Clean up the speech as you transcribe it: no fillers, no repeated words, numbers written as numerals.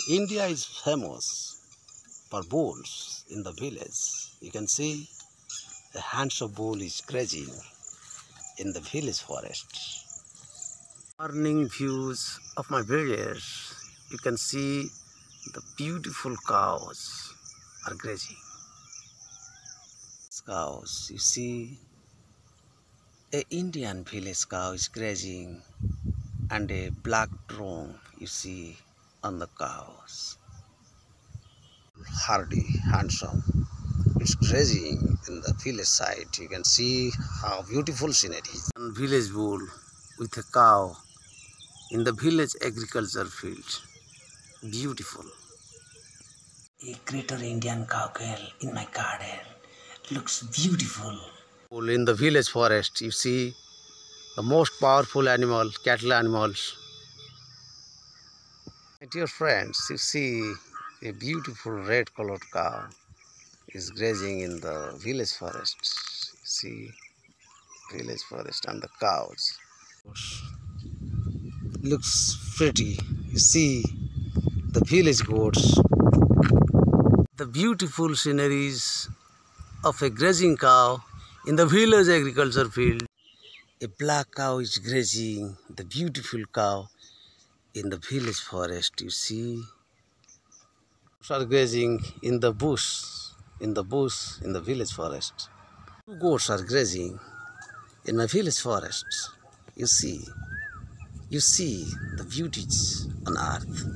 India is famous for bulls in the village. You can see a handsome bull is grazing in the village forest. Morning views of my village. You can see the beautiful cows are grazing. Cows, you see a Indian village cow is grazing and a black drone you see on the cows. Hardy, handsome. It's grazing in the village side. You can see how beautiful scenery is. And village bull with a cow in the village agriculture field. Beautiful. A greater Indian cowgirl in my garden. Looks beautiful. In the village forest, you see the most powerful animal, cattle animals. Dear friends, you see a beautiful red colored cow is grazing in the village forest. You see village forest and the cows. Looks pretty. You see the village goats. The beautiful sceneries of a grazing cow in the village agriculture field. A black cow is grazing, the beautiful cow in the village forest. You see, are grazing in the bush, in the village forest. Two goats are grazing in my village forest. You see the beauties on earth.